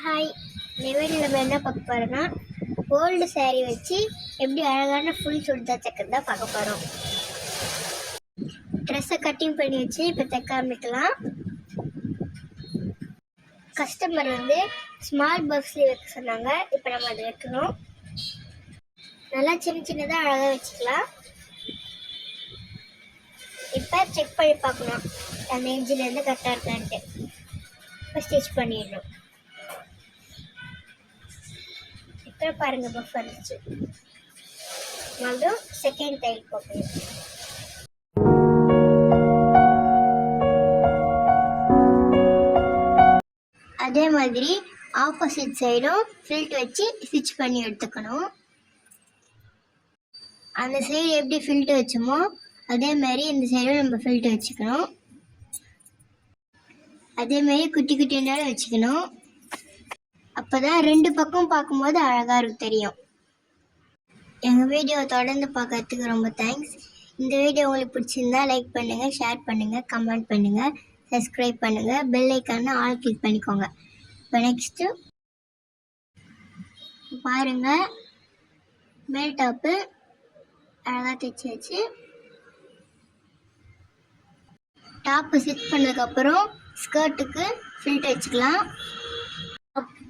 Hi, இந்த வீடியோவில் நம்ம என்ன பார்க்க போகிறோம்னா ஓல்டு saree வச்சு எப்படி அழகான ஃபுல் சுடிதார் தைக்கிறது தான் பார்க்க போகிறோம். ட்ரெஸ்ஸை கட்டிங் பண்ணி வச்சு இப்போ தைக்க ஆரம்பிக்கலாம். கஸ்டமர் ஸ்மால் பஃப்ஸ்லி வைக்க சொன்னாங்க. இப்போ நம்ம அதை வைக்கணும். நல்லா சின்ன சின்னதாக அழகாக வச்சுக்கலாம். இப்போ செக் பண்ணி பார்க்கணும் அந்த இன்ஜின்லேருந்து கரெக்டாக இருக்கான்ட்டு. இப்போ ஸ்டிச் பண்ணிடணும். இப்போ பாருங்க, பஃப் வந்துச்சு. மறுபடியும் செகண்ட் தையல் போட்டேன். அதே மாதிரி ஆப்போசிட் சைடும் ஃபில்ட் வச்சு ஸ்டிச் பண்ணி எடுத்துக்கணும். அந்த சைடு எப்படி ஃபில்ட் வச்சோமோ அதே மாதிரி இந்த சைடும் நம்ம ஃபில்ட் வச்சுக்கணும். அதே மாதிரி குட்டி குட்டி நேரம் வச்சுக்கணும். அப்போதான் ரெண்டு பக்கம் பார்க்கும்போது அழகாக தெரியும். எங்கள் வீடியோவை தொடர்ந்து பார்க்கறதுக்கு ரொம்ப தேங்க்ஸ். இந்த வீடியோ உங்களுக்கு பிடிச்சிருந்தா லைக் பண்ணுங்கள், ஷேர் பண்ணுங்கள், கமெண்ட் பண்ணுங்கள், சப்ஸ்கிரைப் பண்ணுங்கள், பெல் ஐக்கான ஆல் கிளிக் பண்ணிக்கோங்க. இப்போ நெக்ஸ்ட்டு பாருங்கள், மேல் டாப்பு அழகாக தைச்சி வச்சு டாப்பு ஸ்டிச் பண்ணதுக்கப்புறம் ஸ்கர்ட்டுக்கு ஃபில்ட் வச்சுக்கலாம்.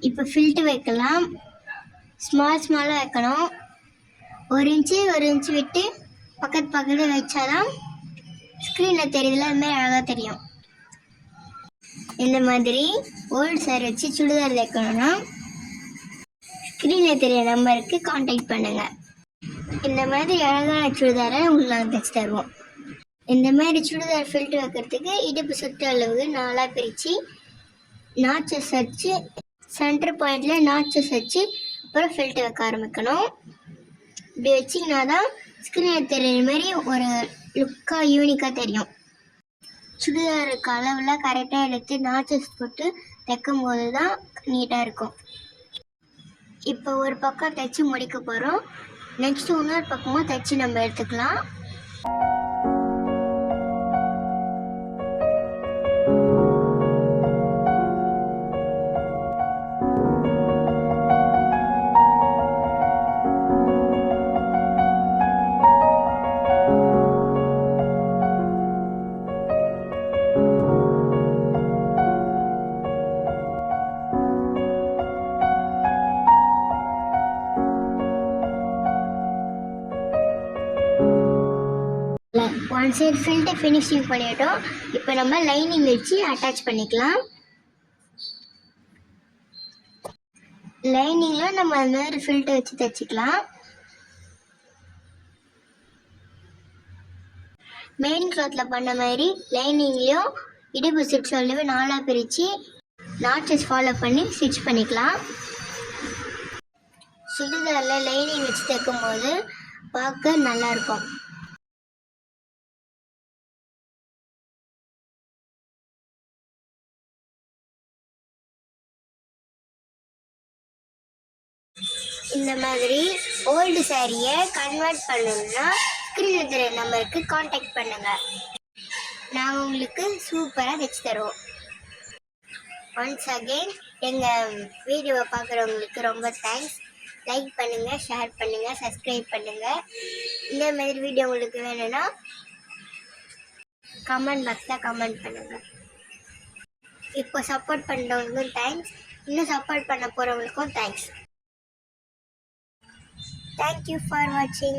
இப்போ ஃபில்ட்டு வைக்கலாம். ஸ்மாலாக வைக்கணும். 1 இன்ச்சு விட்டு பக்கத்தில் வச்சாதான் ஸ்க்ரீனில் தெரியுதுல, அது மாதிரி அழகாக தெரியும். இந்த மாதிரி ஓல்டு saree வச்சு சுடிதார் தைக்கணும்னா ஸ்க்ரீனில் தெரிய நம்பருக்கு கான்டாக்ட் பண்ணுங்கள். இந்த மாதிரி அழகான சுடிதாரை உங்களுக்கு நாங்கள் தைச்சி தருவோம். இந்த மாதிரி சுடிதார் ஃபில்ட்டு வைக்கிறதுக்கு இடுப்பு சுற்று அளவுக்கு 4 பிரித்து நாச்சஸ் வச்சு சென்டர் பாயிண்டில் நாச்சஸ் வச்சு அப்புறம் ஃபில்ட்டு வைக்க ஆரம்பிக்கணும். இப்படி வச்சிங்கன்னா தான் ஸ்க்ரீனில் தெரியுற மாதிரி ஒரு லுக்காக யூனிக்காக தெரியும். சுடிதாருக்கு அளவில் கரெக்டாக எடுத்து நாச்சஸ் போட்டு தைக்கும் போது தான் நீட்டாக இருக்கும். இப்போ ஒரு பக்கம் தைச்சி முடிக்க போகிறோம். நெக்ஸ்ட்டு இன்னொரு பக்கமும் தைச்சி நம்ம எடுத்துக்கலாம். ஒன் சைடு ஃபில்ட்டை ஃபினிஷிங் பண்ணிட்டோம். இப்போ நம்ம லைனிங் வச்சு அட்டாச் பண்ணிக்கலாம். லைனிங்கில் நம்ம அந்த மாதிரி ஃபில்ட்டை வச்சு தைச்சிக்கலாம். மெயின் கிளாத்தில் பண்ண மாதிரி லைனிங்லேயும் இடுப்பு ஸ்டிச் சொல்லவே 4 பிரித்து நாச்சஸ் ஃபாலோ பண்ணி ஸ்டிச் பண்ணிக்கலாம். சுடிதாரில் லைனிங் வச்சு தைக்கும் போது பார்க்க நல்லாயிருக்கும். இந்த மாதிரி ஓல்டு சாரியை கன்வெர்ட் பண்ணணும்னா ஸ்க்ரீனில் தெரிய நம்பருக்கு கான்டாக்ட் பண்ணுங்கள். நாங்கள் உங்களுக்கு சூப்பராக தைச்சி தருவோம். ஒன்ஸ் அகெயின் எங்கள் வீடியோவை பார்க்குறவங்களுக்கு ரொம்ப தேங்க்ஸ். லைக் பண்ணுங்கள், ஷேர் பண்ணுங்கள், சப்ஸ்கிரைப் பண்ணுங்கள். இந்த மாதிரி வீடியோ உங்களுக்கு வேணும்னா கமெண்ட் பாக்ஸில் கமெண்ட் பண்ணுங்கள். இப்போ சப்போர்ட் பண்ணுறவங்களுக்கும் தேங்க்ஸ். இன்னும் சப்போர்ட் பண்ண போகிறவங்களுக்கும் thanks. Thank you for watching.